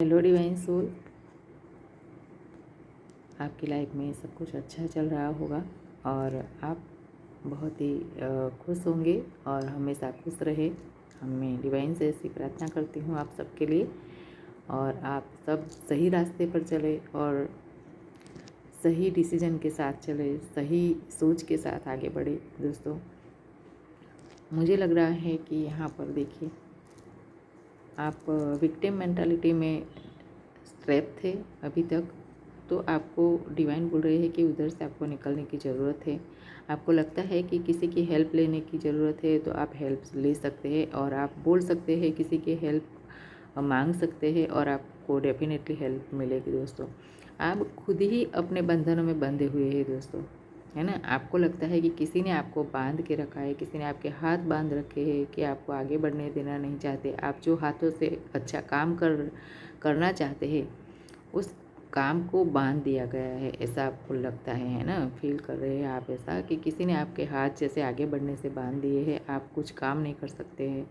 Hello divine soul, आपकी life में सब कुछ अच्छा चल रहा होगा और आप बहुत ही खुश होंगे और हमेशा खुश रहे। मैं डिवाइन से ऐसी प्रार्थना करती हूँ आप सबके लिए, और आप सब सही रास्ते पर चले और सही डिसीजन के साथ चले, सही सोच के साथ आगे बढ़े। दोस्तों, मुझे लग रहा है कि यहाँ पर देखिए, आप विक्टिम मेंटालिटी में ट्रैप थे अभी तक, तो आपको डिवाइन बोल रहे हैं कि उधर से आपको निकलने की ज़रूरत है। आपको लगता है कि किसी की हेल्प लेने की ज़रूरत है, तो आप हेल्प ले सकते हैं और आप बोल सकते हैं, किसी की हेल्प मांग सकते हैं और आपको डेफिनेटली हेल्प मिलेगी। दोस्तों, आप खुद ही अपने बंधनों में बंधे हुए हैं दोस्तों, है ना। आपको लगता है कि किसी ने आपको बांध के रखा है, किसी ने आपके हाथ बांध रखे हैं कि आपको आगे बढ़ने देना नहीं चाहते। आप जो हाथों से अच्छा काम करना चाहते हैं, उस काम को बांध दिया गया है, ऐसा आपको लगता है ना। फील कर रहे हैं आप ऐसा कि किसी ने आपके हाथ जैसे आगे बढ़ने से बांध दिए हैं, आप कुछ काम नहीं कर सकते हैं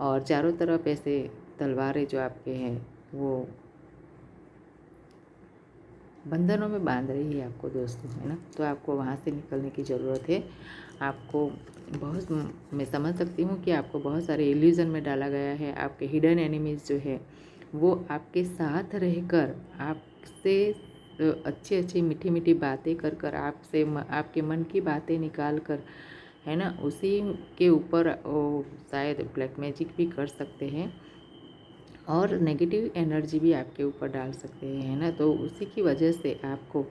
और चारों तरफ ऐसे तलवारें जो आपके हैं वो बंधनों में बांध रही है आपको दोस्तों, है ना। तो आपको वहाँ से निकलने की ज़रूरत है। आपको बहुत, मैं समझ सकती हूँ कि आपको बहुत सारे इल्यूज़न में डाला गया है। आपके हिडन एनिमीज़ जो है वो आपके साथ रहकर आपसे अच्छी अच्छी मीठी मीठी बातें कर कर आपसे आपके मन की बातें निकाल कर, है ना, उसी के ऊपर शायद ब्लैक मैजिक भी कर सकते हैं और नेगेटिव एनर्जी भी आपके ऊपर डाल सकते हैं, है ना। तो उसी की वजह से आपको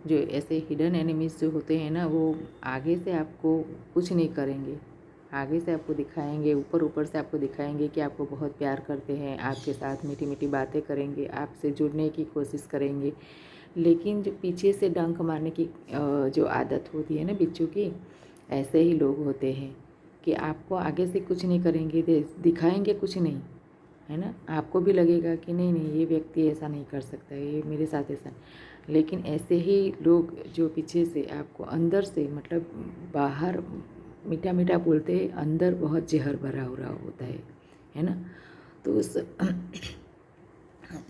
जो ऐसे हिडन एनिमीज़ जो होते हैं ना, वो आगे से आपको कुछ नहीं करेंगे। आगे से आपको दिखाएंगे, ऊपर ऊपर से आपको दिखाएंगे कि आपको बहुत प्यार करते हैं, आपके साथ मीठी मीठी बातें करेंगे, आपसे जुड़ने की कोशिश करेंगे। लेकिन जो पीछे से डंक मारने की जो आदत होती है ना बिच्छू की, ऐसे ही लोग होते हैं कि आपको आगे से कुछ नहीं करेंगे, दिखाएंगे कुछ नहीं, है ना। आपको भी लगेगा कि नहीं नहीं, ये व्यक्ति ऐसा नहीं कर सकता, ये मेरे साथ ऐसा। लेकिन ऐसे ही लोग जो पीछे से आपको अंदर से, मतलब बाहर मीठा मीठा बोलते हैं, अंदर बहुत जहर भरा हो रहा होता है ना। तो उस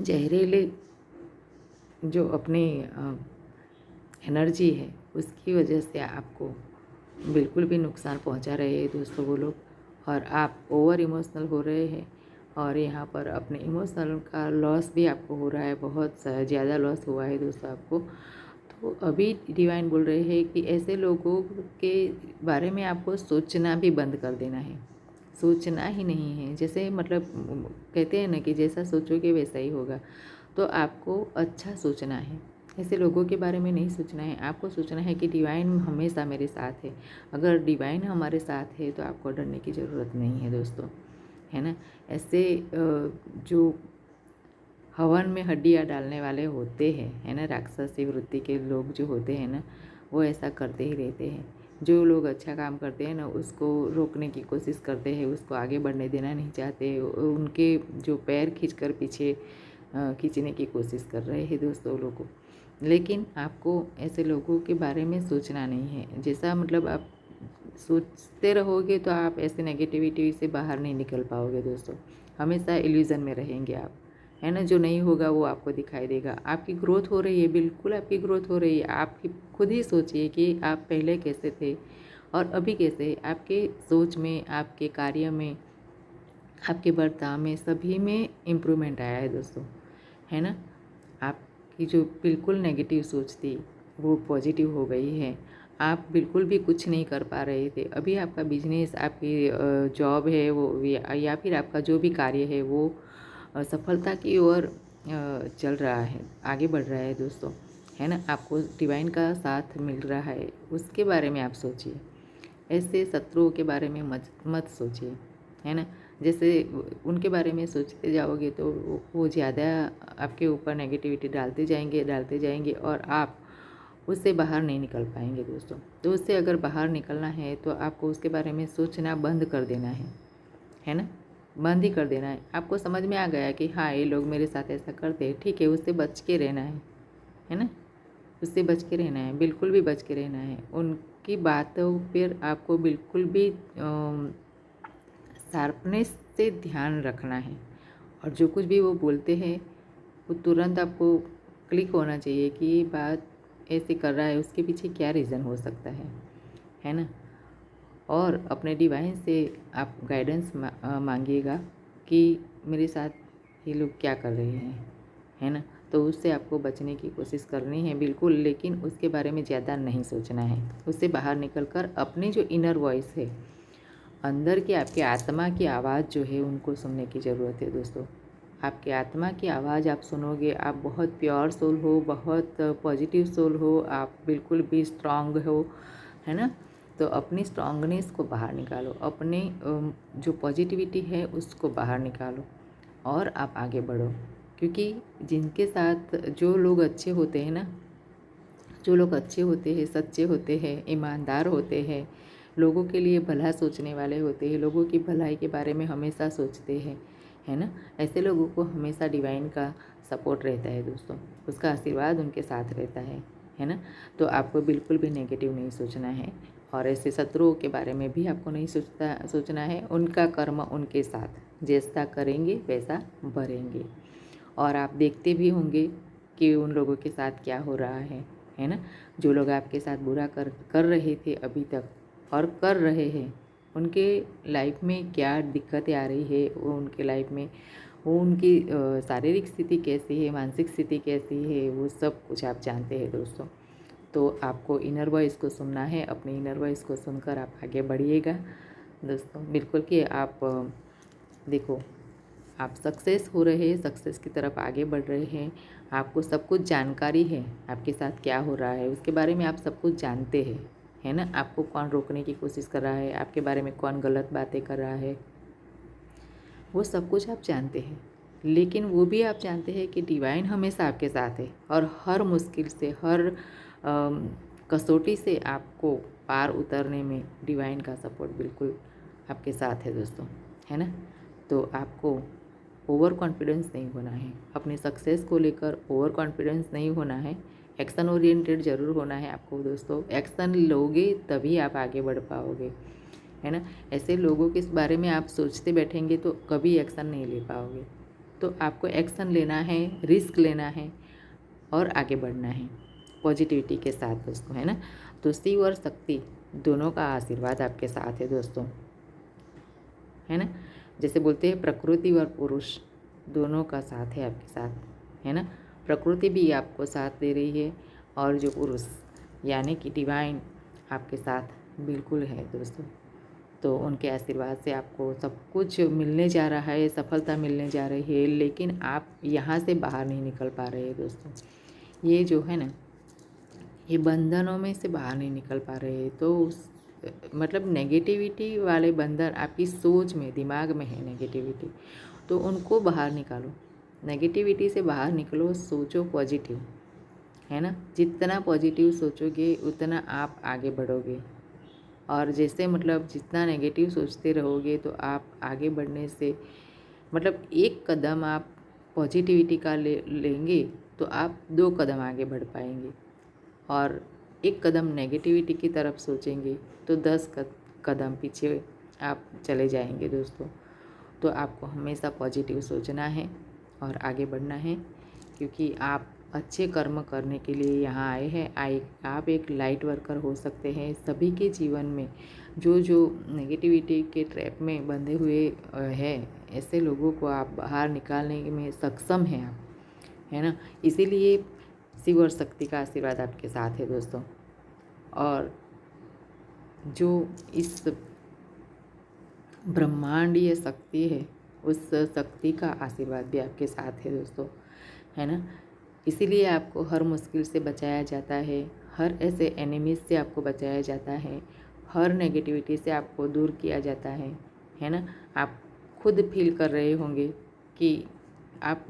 जहरीले जो अपनी एनर्जी है, उसकी वजह से आपको बिल्कुल भी नुकसान पहुंचा रहे हैं दोस्तों वो लोग, और आप ओवर इमोशनल हो रहे हैं और यहाँ पर अपने इमोशनल का लॉस भी आपको हो रहा है। बहुत ज़्यादा लॉस हुआ है दोस्तों आपको। तो अभी डिवाइन बोल रहे हैं कि ऐसे लोगों के बारे में आपको सोचना भी बंद कर देना है। सोचना ही नहीं है, जैसे मतलब कहते हैं ना कि जैसा सोचोगे वैसा ही होगा। तो आपको अच्छा सोचना है, ऐसे लोगों के बारे में नहीं सोचना है। आपको सोचना है कि डिवाइन हमेशा मेरे साथ है। अगर डिवाइन हमारे साथ है तो आपको डरने की ज़रूरत नहीं है दोस्तों, है ना। ऐसे जो हवन में हड्डियाँ डालने वाले होते हैं, है ना, राक्षसी वृत्ति के लोग जो होते हैं ना, वो ऐसा करते ही रहते हैं। जो लोग अच्छा काम करते हैं ना, उसको रोकने की कोशिश करते हैं, उसको आगे बढ़ने देना नहीं चाहते, उनके जो पैर खींचकर पीछे खींचने की कोशिश कर रहे हैं दोस्तों लोगों। लेकिन आपको ऐसे लोगों के बारे में सोचना नहीं है। जैसा मतलब आप सोचते रहोगे तो आप ऐसे नेगेटिविटी से बाहर नहीं निकल पाओगे दोस्तों। हमेशा इल्यूज़न में रहेंगे आप, है ना। जो नहीं होगा वो आपको दिखाई देगा। आपकी ग्रोथ हो रही है, बिल्कुल आपकी ग्रोथ हो रही है। आप खुद ही सोचिए कि आप पहले कैसे थे और अभी कैसे। आपके सोच में, आपके कार्य में, आपके बर्ताव में, सभी में इम्प्रूवमेंट आया है दोस्तों, है ना। आपकी जो बिल्कुल नेगेटिव सोच थी वो पॉजिटिव हो गई है। आप बिल्कुल भी कुछ नहीं कर पा रहे थे, अभी आपका बिजनेस, आपकी जॉब है वो, या फिर आपका जो भी कार्य है वो सफलता की ओर चल रहा है, आगे बढ़ रहा है दोस्तों, है ना। आपको डिवाइन का साथ मिल रहा है, उसके बारे में आप सोचिए। ऐसे शत्रुओं के बारे में मत सोचिए, है ना। जैसे उनके बारे में सोचते जाओगे तो वो ज़्यादा आपके ऊपर नेगेटिविटी डालते जाएंगे और आप उससे बाहर नहीं निकल पाएंगे दोस्तों। तो उससे अगर बाहर निकलना है तो आपको उसके बारे में सोचना बंद कर देना है ना। बंद ही कर देना है। आपको समझ में आ गया कि हाँ, ये लोग मेरे साथ ऐसा करते हैं, ठीक है, उससे बच के रहना है ना। उससे बच के रहना है, बिल्कुल भी बच के रहना है। उनकी बातों पर आपको बिल्कुल भी शार्पनेस से ध्यान रखना है और जो कुछ भी वो बोलते हैं वो तुरंत आपको क्लिक होना चाहिए कि ये बात ऐसे कर रहा है, उसके पीछे क्या रीज़न हो सकता है ना। और अपने डिवाइन से आप गाइडेंस मांगिएगा कि मेरे साथ ये लोग क्या कर रहे हैं, है ना। तो उससे आपको बचने की कोशिश करनी है बिल्कुल, लेकिन उसके बारे में ज़्यादा नहीं सोचना है। उससे बाहर निकल कर अपनी जो इनर वॉइस है, अंदर की आपकी आत्मा की आवाज़ जो है, उनको सुनने की ज़रूरत है दोस्तों। आपकी आत्मा की आवाज़ आप सुनोगे, आप बहुत प्योर सोल हो, बहुत पॉजिटिव सोल हो, आप बिल्कुल भी स्ट्रांग हो, है ना। तो अपनी स्ट्रांगनेस को बाहर निकालो, अपने जो पॉजिटिविटी है उसको बाहर निकालो और आप आगे बढ़ो। क्योंकि जिनके साथ जो लोग अच्छे होते हैं ना, जो लोग अच्छे होते हैं, सच्चे होते हैं, ईमानदार होते हैं, लोगों के लिए भला सोचने वाले होते हैं, लोगों की भलाई के बारे में हमेशा सोचते हैं, है ना, ऐसे लोगों को हमेशा डिवाइन का सपोर्ट रहता है दोस्तों, उसका आशीर्वाद उनके साथ रहता है ना। तो आपको बिल्कुल भी नेगेटिव नहीं सोचना है और ऐसे शत्रुओं के बारे में भी आपको नहीं सोचना है। उनका कर्म उनके साथ, जैसा करेंगे वैसा भरेंगे। और आप देखते भी होंगे कि उन लोगों के साथ क्या हो रहा है ना। जो लोग आपके साथ बुरा कर रहे थे अभी तक और कर रहे हैं, उनके लाइफ में क्या दिक्कतें आ रही है, वो उनके लाइफ में वो उनकी शारीरिक स्थिति कैसी है, मानसिक स्थिति कैसी है, वो सब कुछ आप जानते हैं दोस्तों। तो आपको इनर वॉइस को सुनना है, अपनी इनर वॉइस को सुनकर आप आगे बढ़िएगा दोस्तों। बिल्कुल कि आप देखो, आप सक्सेस हो रहे हैं, सक्सेस की तरफ आगे बढ़ रहे हैं, आपको सब कुछ जानकारी है, आपके साथ क्या हो रहा है उसके बारे में आप सब कुछ जानते हैं, है ना। आपको कौन रोकने की कोशिश कर रहा है, आपके बारे में कौन गलत बातें कर रहा है, वो सब कुछ आप जानते हैं। लेकिन वो भी आप जानते हैं कि डिवाइन हमेशा आपके साथ है और हर मुश्किल से, हर कसौटी से आपको पार उतरने में डिवाइन का सपोर्ट बिल्कुल आपके साथ है दोस्तों, है ना। तो आपको ओवर कॉन्फिडेंस नहीं होना है, अपनी सक्सेस को लेकर ओवर कॉन्फिडेंस नहीं होना है, एक्शन ओरिएंटेड ज़रूर होना है आपको दोस्तों। एक्शन लोगे तभी आप आगे बढ़ पाओगे, है ना। ऐसे लोगों के बारे में आप सोचते बैठेंगे तो कभी एक्शन नहीं ले पाओगे। तो आपको एक्शन लेना है, रिस्क लेना है और आगे बढ़ना है पॉजिटिविटी के साथ दोस्तों, है ना। तो शिव और शक्ति दोनों का आशीर्वाद आपके साथ है दोस्तों, है ना। जैसे बोलते हैं प्रकृति और पुरुष दोनों का साथ है आपके साथ, है ना। प्रकृति भी आपको साथ दे रही है और जो पुरुष यानी कि डिवाइन आपके साथ बिल्कुल है दोस्तों। तो उनके आशीर्वाद से आपको सब कुछ मिलने जा रहा है, सफलता मिलने जा रही है, लेकिन आप यहाँ से बाहर नहीं निकल पा रहे हैं दोस्तों। ये जो है ना, ये बंधनों में से बाहर नहीं निकल पा रहे हैं। तो मतलब नेगेटिविटी वाले बंधन आपकी सोच में, दिमाग में है नेगेटिविटी, तो उनको बाहर निकालो, नेगेटिविटी से बाहर निकलो, सोचो पॉजिटिव, है ना। जितना पॉजिटिव सोचोगे उतना आप आगे बढ़ोगे। और जैसे मतलब जितना नेगेटिव सोचते रहोगे तो आप आगे बढ़ने से मतलब एक कदम आप पॉजिटिविटी का लेंगे तो आप 2 कदम आगे बढ़ पाएंगे, और एक कदम नेगेटिविटी की तरफ सोचेंगे तो 10 कदम पीछे आप चले जाएंगे दोस्तों। तो आपको हमेशा पॉजिटिव सोचना है और आगे बढ़ना है, क्योंकि आप अच्छे कर्म करने के लिए यहाँ आए हैं। आप एक लाइट वर्कर हो सकते हैं सभी के जीवन में। जो जो नेगेटिविटी के ट्रैप में बंधे हुए हैं, ऐसे लोगों को आप बाहर निकालने में सक्षम हैं आप, है ना। इसीलिए शिव और शक्ति का आशीर्वाद आपके साथ है दोस्तों। और जो इस ब्रह्मांडीय शक्ति है, उस शक्ति का आशीर्वाद भी आपके साथ है दोस्तों, है ना। इसीलिए आपको हर मुश्किल से बचाया जाता है, हर ऐसे एनिमीज से आपको बचाया जाता है, हर नेगेटिविटी से आपको दूर किया जाता है ना। आप खुद फील कर रहे होंगे कि आप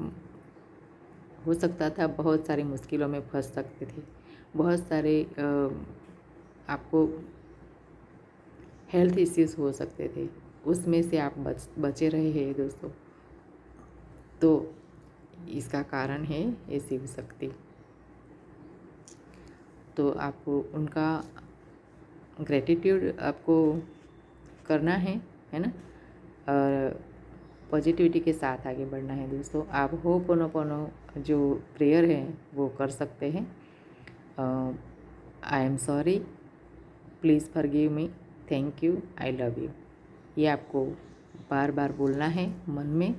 हो सकता था बहुत सारी मुश्किलों में फंस सकते थे, बहुत सारे आपको हेल्थ इश्यूज़ हो सकते थे, उसमें से आप बचे रहे हैं दोस्तों। तो इसका कारण है ये शिव शक्ति। तो आपको उनका ग्रेटिट्यूड आपको करना है ना। और पॉजिटिविटी के साथ आगे बढ़ना है दोस्तों। आप होपोनोपोनो जो प्रेयर है वो कर सकते हैं। I am sorry, please forgive me, thank you, I love you. ये आपको बार बार बोलना है मन में,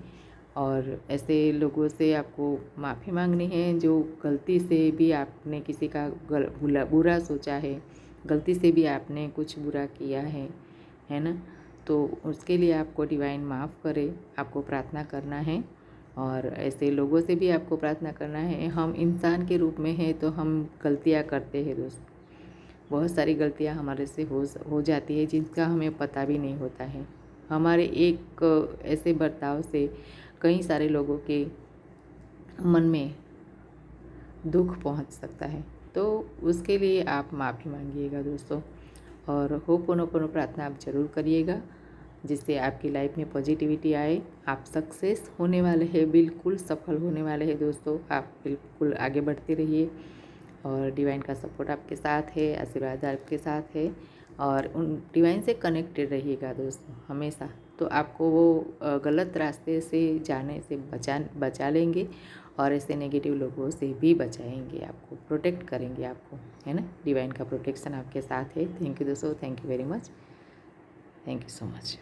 और ऐसे लोगों से आपको माफ़ी मांगनी है जो गलती से भी आपने किसी का बुरा सोचा है, गलती से भी आपने कुछ बुरा किया है ना। तो उसके लिए आपको डिवाइन माफ़ करे, आपको प्रार्थना करना है। और ऐसे लोगों से भी आपको प्रार्थना करना है। हम इंसान के रूप में हैं तो हम गलतियाँ करते हैं दोस्त, बहुत सारी गलतियाँ हमारे से हो जाती है जिनका हमें पता भी नहीं होता है। हमारे एक ऐसे बर्ताव से कई सारे लोगों के मन में दुख पहुंच सकता है। तो उसके लिए आप माफ़ी मांगिएगा दोस्तों, और होपोनोपोनो प्रार्थना आप ज़रूर करिएगा, जिससे आपकी लाइफ में पॉजिटिविटी आए। आप सक्सेस होने वाले हैं, बिल्कुल सफल होने वाले हैं दोस्तों। आप बिल्कुल आगे बढ़ते रहिए, और डिवाइन का सपोर्ट आपके साथ है, आशीर्वाद आपके साथ है, और उन डिवाइन से कनेक्टेड रहिएगा दोस्तों हमेशा। तो आपको वो गलत रास्ते से जाने से बचा लेंगे, और ऐसे नेगेटिव लोगों से भी बचाएंगे, आपको प्रोटेक्ट करेंगे आपको, है ना। डिवाइन का प्रोटेक्शन आपके साथ है। थैंक यू दोस्तों, thank you very much, thank you so much.